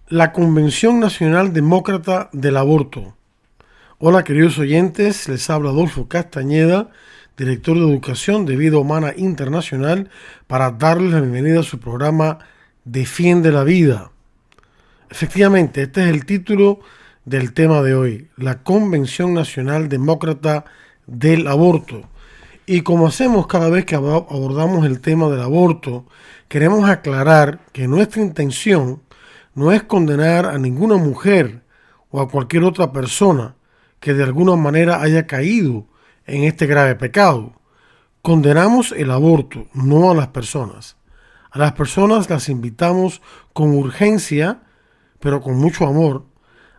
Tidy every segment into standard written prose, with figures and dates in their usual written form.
La Convención Nacional Demócrata del Aborto. Hola queridos oyentes, les habla Adolfo Castañeda, director de Educación de Vida Humana Internacional, para darles la bienvenida a su programa Defiende la Vida. Efectivamente, este es el título del tema de hoy, la Convención Nacional Demócrata del Aborto. Y como hacemos cada vez que abordamos el tema del aborto, queremos aclarar que nuestra intención no es condenar a ninguna mujer o a cualquier otra persona que de alguna manera haya caído en este grave pecado. Condenamos el aborto, no a las personas. A las personas las invitamos con urgencia, pero con mucho amor,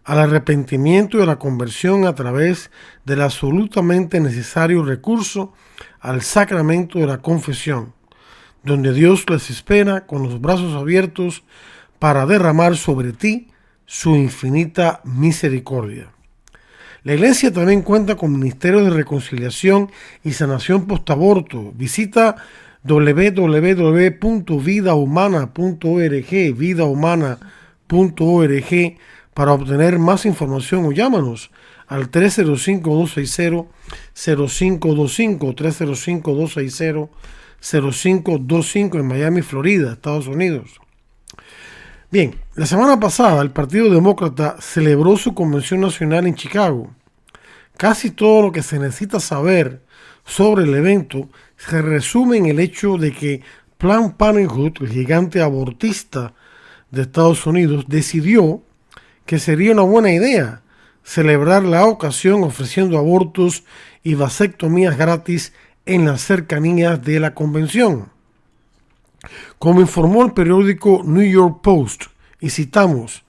al arrepentimiento y a la conversión a través del absolutamente necesario recurso al sacramento de la confesión, donde Dios les espera con los brazos abiertos para derramar sobre ti su infinita misericordia. La Iglesia también cuenta con ministerios de reconciliación y sanación postaborto. Visita www.vidahumana.org para obtener más información o llámanos al 305-260-0525, 305-260-0525 en Miami, Florida, Estados Unidos. Bien, la semana pasada el Partido Demócrata celebró su convención nacional en Chicago. Casi todo lo que se necesita saber sobre el evento se resume en el hecho de que Planned Parenthood, el gigante abortista de Estados Unidos, decidió que sería una buena idea celebrar la ocasión ofreciendo abortos y vasectomías gratis en las cercanías de la convención. Como informó el periódico New York Post, y citamos,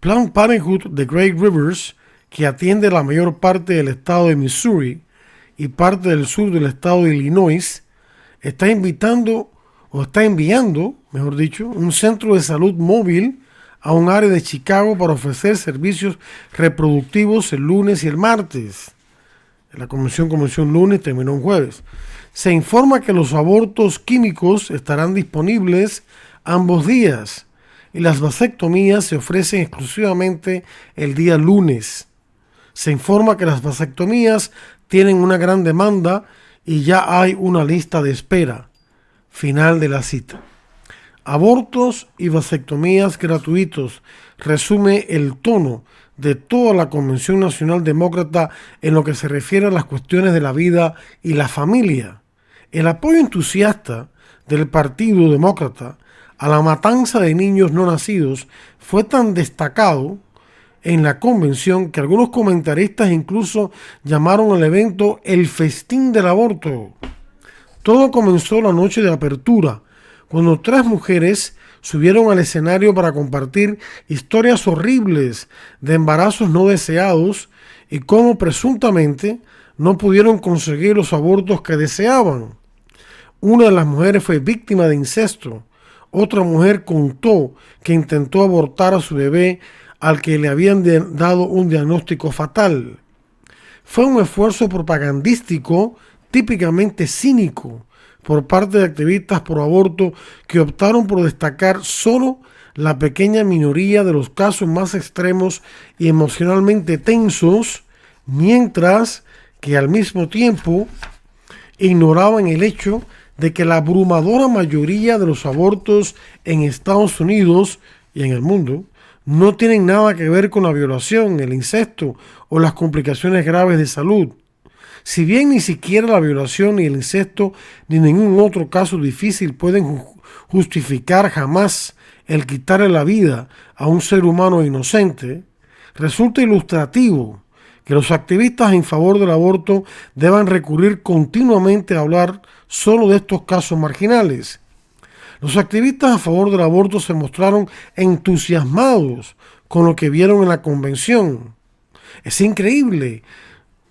Planned Parenthood de Great Rivers, que atiende la mayor parte del estado de Missouri y parte del sur del estado de Illinois, está enviando, mejor dicho, un centro de salud móvil a un área de Chicago para ofrecer servicios reproductivos el lunes y el martes. La convención comenzó un lunes y terminó un jueves. Se informa que los abortos químicos estarán disponibles ambos días y las vasectomías se ofrecen exclusivamente el día lunes. Se informa que las vasectomías tienen una gran demanda y ya hay una lista de espera. Final de la cita. Abortos y vasectomías gratuitos resume el tono de toda la Convención Nacional Demócrata en lo que se refiere a las cuestiones de la vida y la familia. El apoyo entusiasta del Partido Demócrata a la matanza de niños no nacidos fue tan destacado en la convención que algunos comentaristas incluso llamaron al evento el festín del aborto. Todo comenzó la noche de apertura, cuando 3 mujeres subieron al escenario para compartir historias horribles de embarazos no deseados y cómo presuntamente no pudieron conseguir los abortos que deseaban. Una de las mujeres fue víctima de incesto. Otra mujer contó que intentó abortar a su bebé al que le habían dado un diagnóstico fatal. Fue un esfuerzo propagandístico típicamente cínico por parte de activistas pro aborto que optaron por destacar solo la pequeña minoría de los casos más extremos y emocionalmente tensos, mientras que al mismo tiempo ignoraban el hecho de que la abrumadora mayoría de los abortos en Estados Unidos y en el mundo no tienen nada que ver con la violación, el incesto o las complicaciones graves de salud. Si bien ni siquiera la violación, ni el incesto, ni ningún otro caso difícil pueden justificar jamás el quitarle la vida a un ser humano inocente, resulta ilustrativo que los activistas en favor del aborto deban recurrir continuamente a hablar solo de estos casos marginales. Los activistas a favor del aborto se mostraron entusiasmados con lo que vieron en la convención. Es increíble,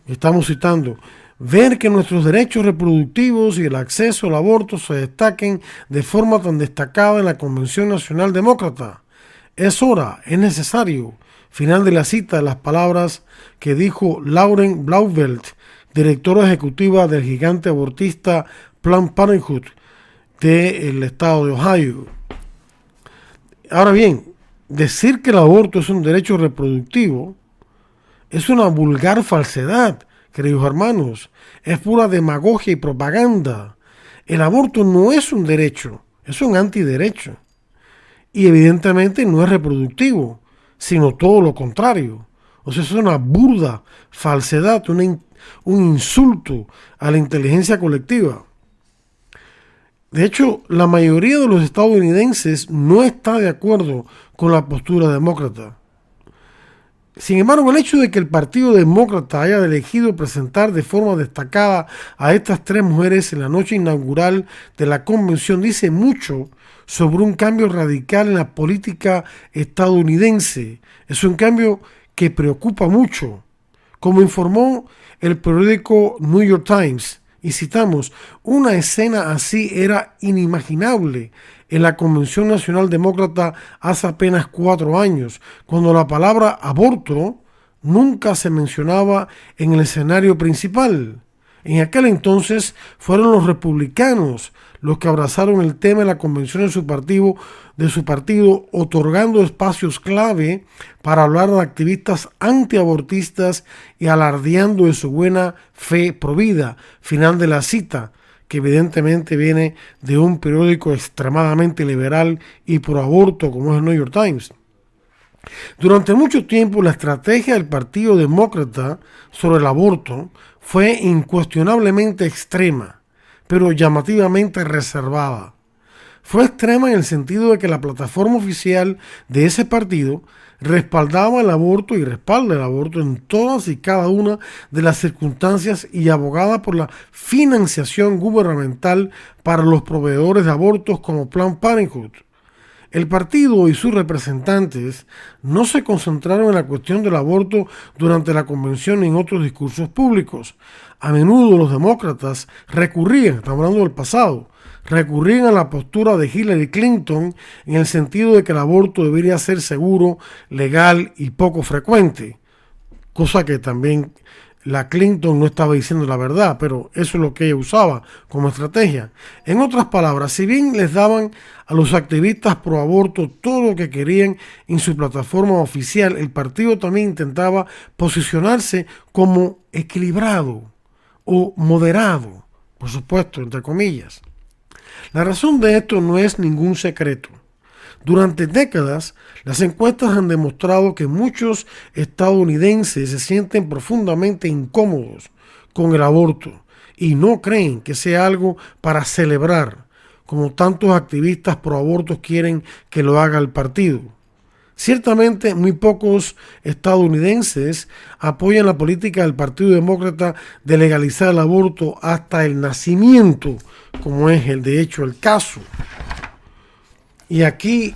estamos citando, ver que nuestros derechos reproductivos y el acceso al aborto se destaquen de forma tan destacada en la Convención Nacional Demócrata. Es hora, es necesario. Final de la cita de las palabras que dijo Lauren Blauvelt, directora ejecutiva del gigante abortista Planned Parenthood del estado de Ohio. Ahora bien, decir que el aborto es un derecho reproductivo es una vulgar falsedad, queridos hermanos. Es pura demagogia y propaganda. El aborto no es un derecho, es un antiderecho. Y evidentemente no es reproductivo, sino todo lo contrario. O sea, es una burda falsedad, un insulto a la inteligencia colectiva. De hecho, la mayoría de los estadounidenses no está de acuerdo con la postura demócrata. Sin embargo, el hecho de que el Partido Demócrata haya elegido presentar de forma destacada a estas tres mujeres en la noche inaugural de la convención dice mucho sobre un cambio radical en la política estadounidense. Es un cambio que preocupa mucho. Como informó el periódico New York Times, y citamos, una escena así era inimaginable en la Convención Nacional Demócrata hace apenas 4 años, cuando la palabra aborto nunca se mencionaba en el escenario principal. En aquel entonces fueron los republicanos los que abrazaron el tema en la convención de su partido, otorgando espacios clave para hablar de activistas antiabortistas y alardeando de su buena fe provida. Final de la cita, que evidentemente viene de un periódico extremadamente liberal y pro aborto como es el New York Times. Durante mucho tiempo la estrategia del Partido Demócrata sobre el aborto fue incuestionablemente extrema, pero llamativamente reservada. Fue extrema en el sentido de que la plataforma oficial de ese partido respaldaba el aborto y respalda el aborto en todas y cada una de las circunstancias y abogaba por la financiación gubernamental para los proveedores de abortos como Planned Parenthood. El partido y sus representantes no se concentraron en la cuestión del aborto durante la convención ni en otros discursos públicos. A menudo los demócratas estamos hablando del pasado, recurrían a la postura de Hillary Clinton en el sentido de que el aborto debería ser seguro, legal y poco frecuente, cosa que también la Clinton no estaba diciendo la verdad, pero eso es lo que ella usaba como estrategia. En otras palabras, si bien les daban a los activistas pro aborto todo lo que querían en su plataforma oficial, el partido también intentaba posicionarse como equilibrado o moderado, por supuesto, entre comillas. La razón de esto no es ningún secreto. Durante décadas, las encuestas han demostrado que muchos estadounidenses se sienten profundamente incómodos con el aborto y no creen que sea algo para celebrar, como tantos activistas pro abortos quieren que lo haga el partido. Ciertamente, muy pocos estadounidenses apoyan la política del Partido Demócrata de legalizar el aborto hasta el nacimiento, como es de hecho el caso. Y aquí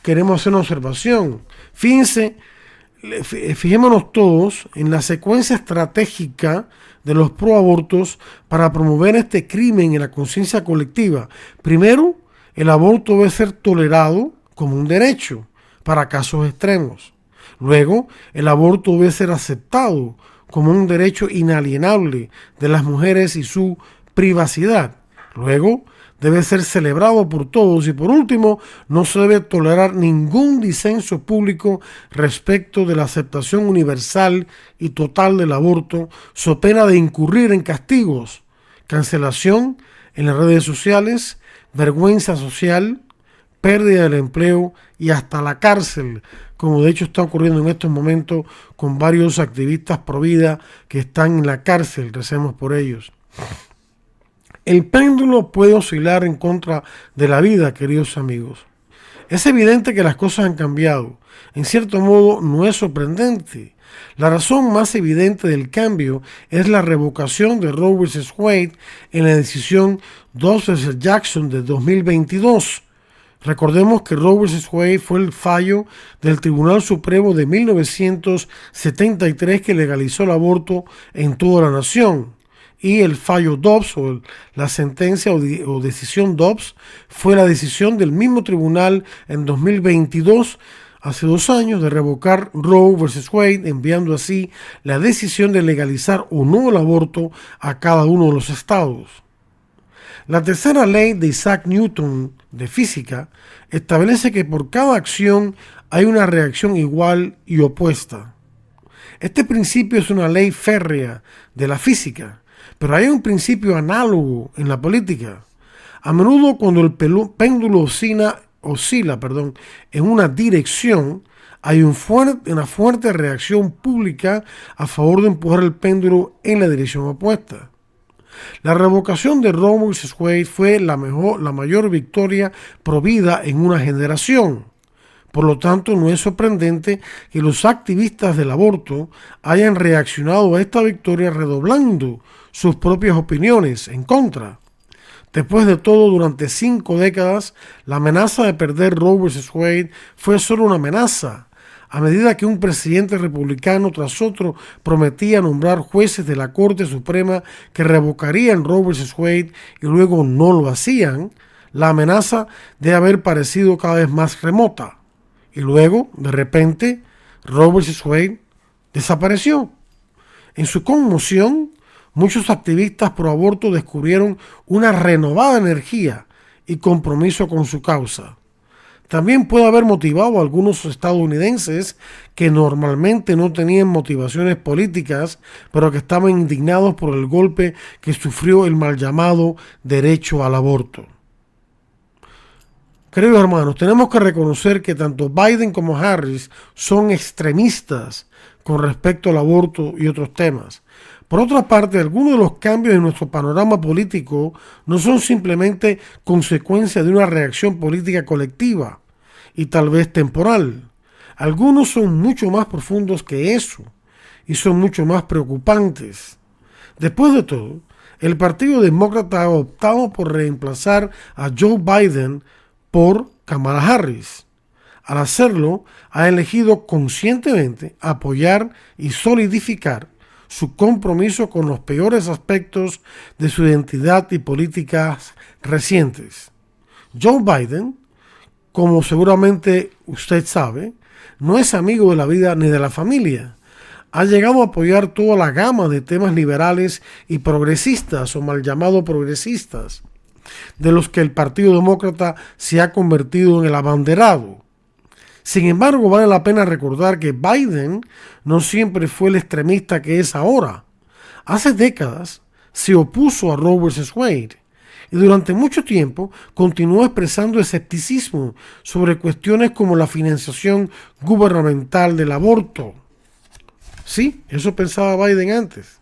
queremos hacer una observación. Fijémonos todos en la secuencia estratégica de los proabortos para promover este crimen en la conciencia colectiva. Primero, el aborto debe ser tolerado como un derecho para casos extremos. Luego, el aborto debe ser aceptado como un derecho inalienable de las mujeres y su privacidad. Luego, debe ser celebrado por todos y por último, no se debe tolerar ningún disenso público respecto de la aceptación universal y total del aborto, so pena de incurrir en castigos, cancelación en las redes sociales, vergüenza social, pérdida del empleo y hasta la cárcel, como de hecho está ocurriendo en estos momentos con varios activistas pro vida que están en la cárcel, recemos por ellos. El péndulo puede oscilar en contra de la vida, queridos amigos. Es evidente que las cosas han cambiado. En cierto modo, no es sorprendente. La razón más evidente del cambio es la revocación de Roe vs. Wade en la decisión Dobbs vs. Jackson de 2022. Recordemos que Roe vs. Wade fue el fallo del Tribunal Supremo de 1973 que legalizó el aborto en toda la nación. Y el fallo Dobbs o la sentencia o decisión Dobbs fue la decisión del mismo tribunal en 2022, hace 2 años, de revocar Roe vs. Wade, enviando así la decisión de legalizar o no el aborto a cada uno de los estados. La tercera ley de Isaac Newton de física establece que por cada acción hay una reacción igual y opuesta. Este principio es una ley férrea de la física, pero hay un principio análogo en la política. A menudo cuando el péndulo oscila en una dirección, hay una fuerte reacción pública a favor de empujar el péndulo en la dirección opuesta. La revocación de Roe vs. Wade fue la mayor victoria provida en una generación. Por lo tanto, no es sorprendente que los activistas del aborto hayan reaccionado a esta victoria redoblando sus propias opiniones en contra. Después de todo, durante 5 décadas, la amenaza de perder Roe vs. Wade fue solo una amenaza. A medida que un presidente republicano tras otro prometía nombrar jueces de la Corte Suprema que revocarían Roe vs. Wade y luego no lo hacían, la amenaza debe haber parecido cada vez más remota. Y luego, de repente, Roe vs. Wade desapareció. En su conmoción, muchos activistas pro aborto descubrieron una renovada energía y compromiso con su causa. También puede haber motivado a algunos estadounidenses que normalmente no tenían motivaciones políticas, pero que estaban indignados por el golpe que sufrió el mal llamado derecho al aborto. Queridos hermanos, tenemos que reconocer que tanto Biden como Harris son extremistas con respecto al aborto y otros temas. Por otra parte, algunos de los cambios en nuestro panorama político no son simplemente consecuencia de una reacción política colectiva y tal vez temporal. Algunos son mucho más profundos que eso y son mucho más preocupantes. Después de todo, el Partido Demócrata ha optado por reemplazar a Joe Biden por Kamala Harris. Al hacerlo, ha elegido conscientemente apoyar y solidificar su compromiso con los peores aspectos de su identidad y políticas recientes. Joe Biden, como seguramente usted sabe, no es amigo de la vida ni de la familia. Ha llegado a apoyar toda la gama de temas liberales y progresistas o mal llamados progresistas, de los que el Partido Demócrata se ha convertido en el abanderado. Sin embargo, vale la pena recordar que Biden no siempre fue el extremista que es ahora. Hace décadas se opuso a Roe vs. Wade y durante mucho tiempo continuó expresando escepticismo sobre cuestiones como la financiación gubernamental del aborto. Sí, eso pensaba Biden antes.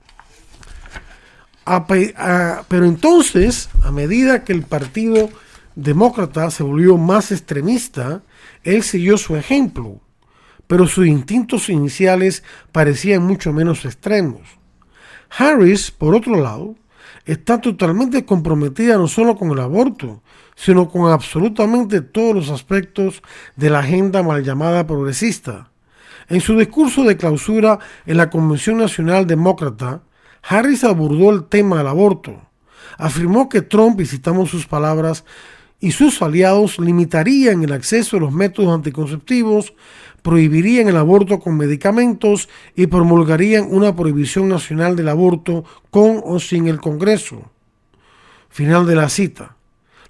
Pero entonces, a medida que el Partido Demócrata se volvió más extremista, él siguió su ejemplo, pero sus instintos iniciales parecían mucho menos extremos. Harris, por otro lado, está totalmente comprometida no solo con el aborto, sino con absolutamente todos los aspectos de la agenda mal llamada progresista. En su discurso de clausura en la Convención Nacional Demócrata, Harris abordó el tema del aborto. Afirmó que Trump, y citamos sus palabras, y sus aliados limitarían el acceso a los métodos anticonceptivos, prohibirían el aborto con medicamentos y promulgarían una prohibición nacional del aborto con o sin el Congreso. Final de la cita.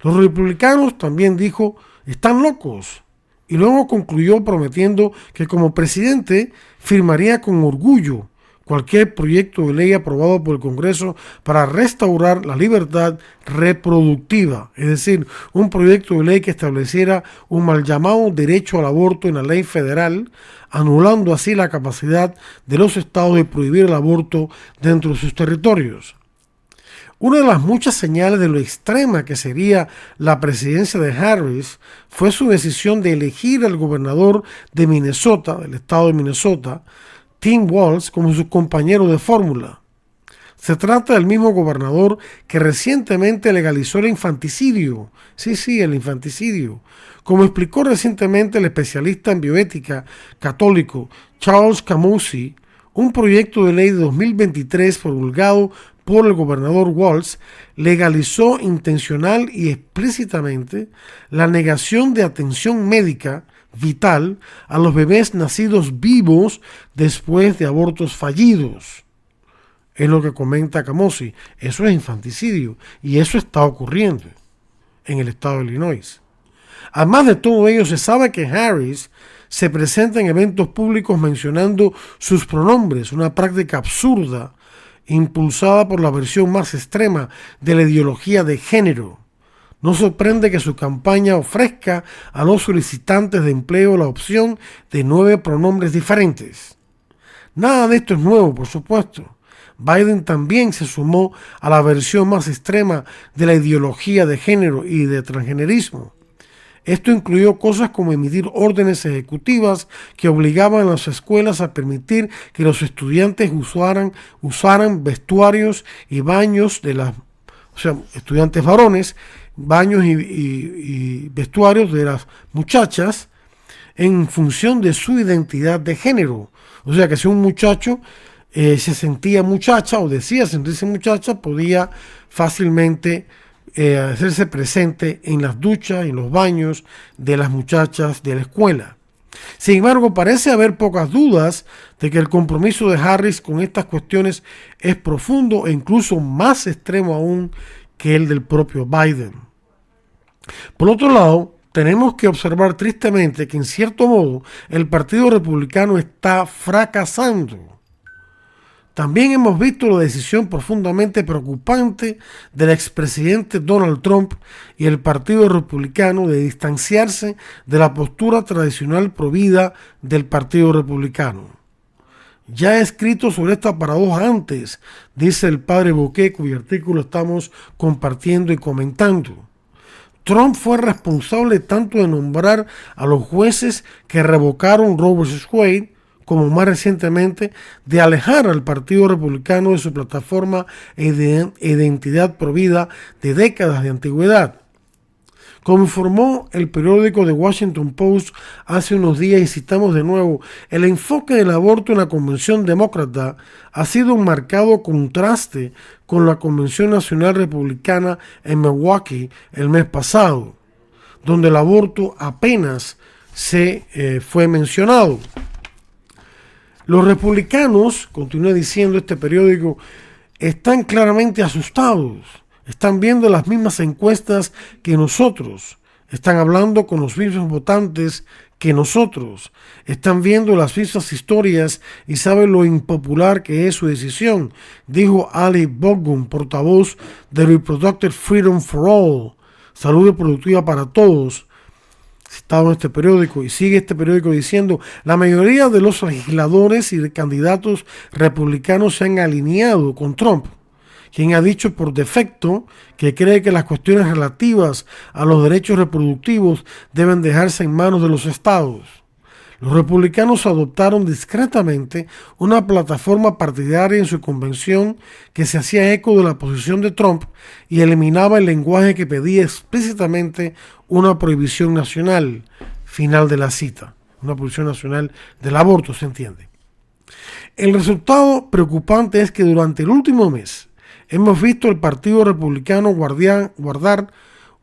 Los republicanos, también dijo, están locos. Y luego concluyó prometiendo que como presidente firmaría con orgullo cualquier proyecto de ley aprobado por el Congreso para restaurar la libertad reproductiva, es decir, un proyecto de ley que estableciera un mal llamado derecho al aborto en la ley federal, anulando así la capacidad de los estados de prohibir el aborto dentro de sus territorios. Una de las muchas señales de lo extrema que sería la presidencia de Harris fue su decisión de elegir al gobernador de Minnesota, del estado de Minnesota, Tim Walz, como su compañero de fórmula. Se trata del mismo gobernador que recientemente legalizó el infanticidio. Sí, el infanticidio. Como explicó recientemente el especialista en bioética católico Charles Camosy, un proyecto de ley de 2023 promulgado por el gobernador Walz legalizó intencional y explícitamente la negación de atención médica vital a los bebés nacidos vivos después de abortos fallidos. Es lo que comenta Camosy. Eso es infanticidio y eso está ocurriendo en el estado de Illinois. Además de todo ello, se sabe que Harris se presenta en eventos públicos mencionando sus pronombres, una práctica absurda impulsada por la versión más extrema de la ideología de género. No sorprende que su campaña ofrezca a los solicitantes de empleo la opción de 9 pronombres diferentes. Nada de esto es nuevo, por supuesto. Biden también se sumó a la versión más extrema de la ideología de género y de transgenerismo. Esto incluyó cosas como emitir órdenes ejecutivas que obligaban a las escuelas a permitir que los estudiantes usaran vestuarios y baños estudiantes varones, baños y vestuarios de las muchachas en función de su identidad de género. O sea que si un muchacho se sentía muchacha o decía sentirse muchacha, podía fácilmente hacerse presente en las duchas y en los baños de las muchachas de la escuela. Sin embargo, parece haber pocas dudas de que el compromiso de Harris con estas cuestiones es profundo e incluso más extremo aún que el del propio Biden. Por otro lado, tenemos que observar tristemente que en cierto modo el Partido Republicano está fracasando. También hemos visto la decisión profundamente preocupante del expresidente Donald Trump y el Partido Republicano de distanciarse de la postura tradicional provida del Partido Republicano. Ya he escrito sobre esta paradoja antes, dice el padre Bouquet, cuyo artículo estamos compartiendo y comentando. Trump fue responsable tanto de nombrar a los jueces que revocaron Roe vs. Wade, como más recientemente de alejar al Partido Republicano de su plataforma e identidad provida de décadas de antigüedad. Como informó el periódico The Washington Post hace unos días, y citamos de nuevo, el enfoque del aborto en la Convención Demócrata ha sido un marcado contraste con la Convención Nacional Republicana en Milwaukee el mes pasado, donde el aborto apenas se fue mencionado. Los republicanos, continúa diciendo este periódico, están claramente asustados. Están viendo las mismas encuestas que nosotros. Están hablando con los mismos votantes que nosotros. Están viendo las mismas historias y saben lo impopular que es su decisión, dijo Ali Boggun, portavoz de Reproductive Freedom for All, salud reproductiva para todos, citado en este periódico. Y sigue este periódico diciendo, la mayoría de los legisladores y de candidatos republicanos se han alineado con Trump, quien ha dicho por defecto que cree que las cuestiones relativas a los derechos reproductivos deben dejarse en manos de los estados. Los republicanos adoptaron discretamente una plataforma partidaria en su convención que se hacía eco de la posición de Trump y eliminaba el lenguaje que pedía explícitamente una prohibición nacional. Final de la cita. Una prohibición nacional del aborto, se entiende. El resultado preocupante es que durante el último mes hemos visto al Partido Republicano guardar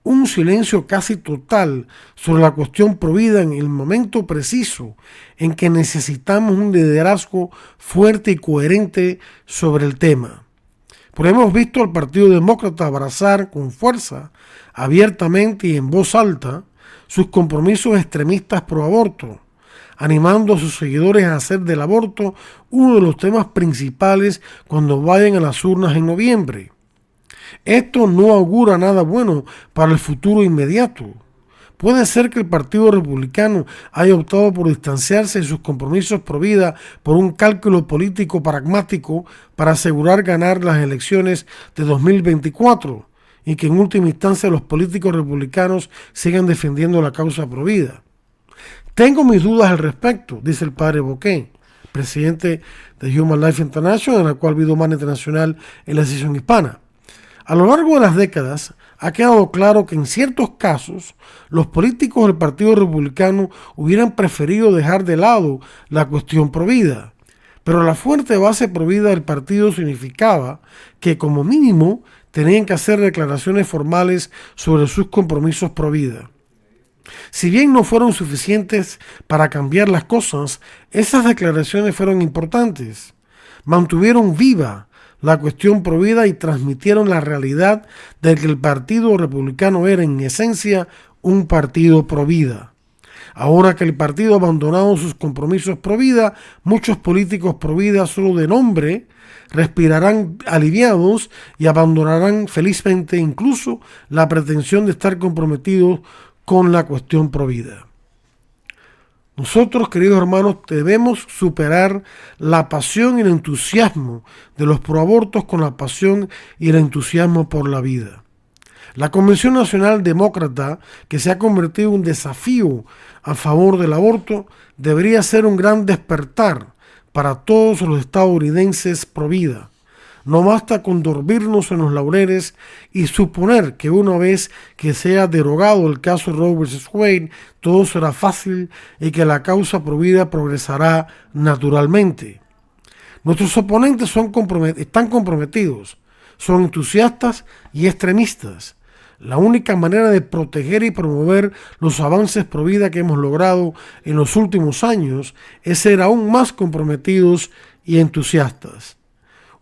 un silencio casi total sobre la cuestión provida en el momento preciso en que necesitamos un liderazgo fuerte y coherente sobre el tema. Pero hemos visto al Partido Demócrata abrazar con fuerza, abiertamente y en voz alta, sus compromisos extremistas pro aborto, animando a sus seguidores a hacer del aborto uno de los temas principales cuando vayan a las urnas en noviembre. Esto no augura nada bueno para el futuro inmediato. Puede ser que el Partido Republicano haya optado por distanciarse de sus compromisos pro vida por un cálculo político pragmático para asegurar ganar las elecciones de 2024 y que en última instancia los políticos republicanos sigan defendiendo la causa pro vida. Tengo mis dudas al respecto, dice el padre Bouquet, presidente de Human Life International, en la cual vi Humana Internacional en la sesión hispana. A lo largo de las décadas ha quedado claro que en ciertos casos los políticos del Partido Republicano hubieran preferido dejar de lado la cuestión provida, pero la fuerte base provida del partido significaba que como mínimo tenían que hacer declaraciones formales sobre sus compromisos provida. Si bien no fueron suficientes para cambiar las cosas, esas declaraciones fueron importantes. Mantuvieron viva la cuestión provida y transmitieron la realidad de que el Partido Republicano era en esencia un partido provida. Ahora que el partido ha abandonado sus compromisos pro vida, muchos políticos pro vida solo de nombre respirarán aliviados y abandonarán felizmente incluso la pretensión de estar comprometidos con la cuestión pro vida. Nosotros, queridos hermanos, debemos superar la pasión y el entusiasmo de los proabortos con la pasión y el entusiasmo por la vida. La Convención Nacional Demócrata, que se ha convertido en un desafío a favor del aborto, debería ser un gran despertar para todos los estadounidenses pro vida. No basta con dormirnos en los laureles y suponer que una vez que sea derogado el caso Roe vs. Wade, todo será fácil y que la causa pro vida progresará naturalmente. Nuestros oponentes están comprometidos, son entusiastas y extremistas. La única manera de proteger y promover los avances pro vida que hemos logrado en los últimos años es ser aún más comprometidos y entusiastas.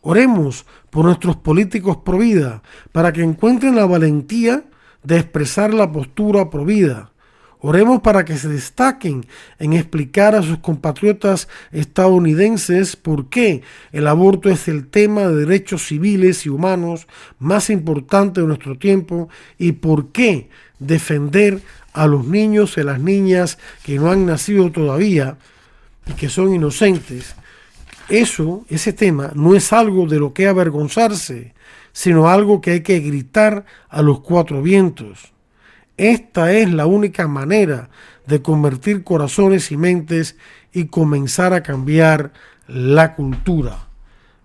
Oremos por nuestros políticos pro vida para que encuentren la valentía de expresar la postura pro vida. Oremos para que se destaquen en explicar a sus compatriotas estadounidenses por qué el aborto es el tema de derechos civiles y humanos más importante de nuestro tiempo y por qué defender a los niños y a las niñas que no han nacido todavía y que son inocentes. Ese tema no es algo de lo que avergonzarse, sino algo que hay que gritar a los cuatro vientos. Esta es la única manera de convertir corazones y mentes y comenzar a cambiar la cultura.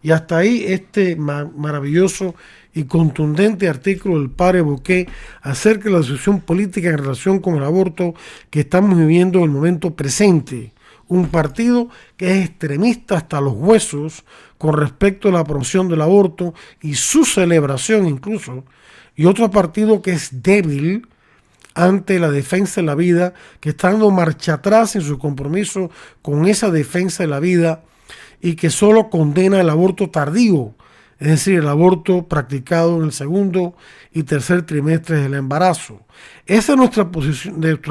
Y hasta ahí este maravilloso y contundente artículo del padre Bouquet acerca de la situación política en relación con el aborto que estamos viviendo en el momento presente. Un partido que es extremista hasta los huesos con respecto a la promoción del aborto y su celebración incluso, y otro partido que es débil ante la defensa de la vida, que está dando marcha atrás en su compromiso con esa defensa de la vida y que solo condena el aborto tardío, es decir, el aborto practicado en el segundo y tercer trimestre del embarazo. Esa es nuestra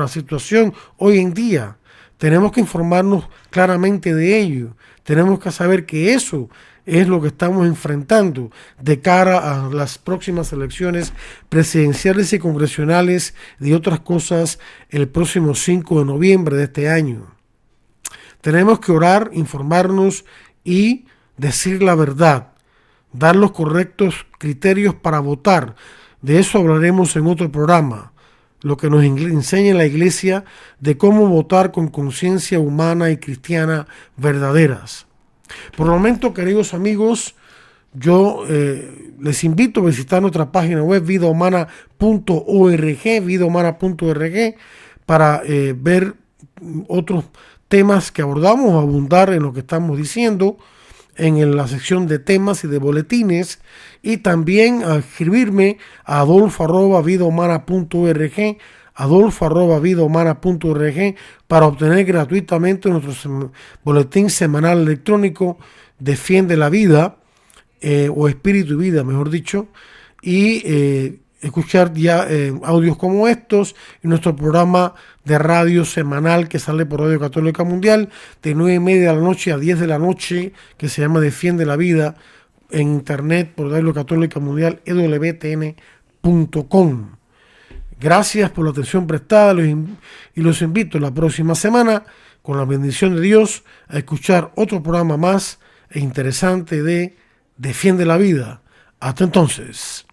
situación hoy en día. Tenemos que informarnos claramente de ello. Tenemos que saber que eso es lo que estamos enfrentando de cara a las próximas elecciones presidenciales y congresionales y otras cosas el próximo 5 de noviembre de este año. Tenemos que orar, informarnos y decir la verdad, dar los correctos criterios para votar. De eso hablaremos en otro programa. Lo que nos enseña la Iglesia de cómo votar con conciencia humana y cristiana verdaderas. Por el momento, queridos amigos, yo les invito a visitar nuestra página web vidahumana.org, para ver otros temas que abordamos, abundar en lo que estamos diciendo en la sección de temas y de boletines, y también a escribirme a adolfo@vidahumana.org, adolfo@vidahumana.org, para obtener gratuitamente nuestro boletín semanal electrónico Defiende la Vida, o Espíritu y Vida, mejor dicho, y escuchar ya audios como estos y nuestro programa de radio semanal que sale por Radio Católica Mundial de 9:30 de la noche a 10 de la noche, que se llama Defiende la Vida, en internet por Radio Católica Mundial, ewtn.com. Gracias por la atención prestada y los invito la próxima semana, con la bendición de Dios, a escuchar otro programa más e interesante de Defiende la Vida. Hasta entonces.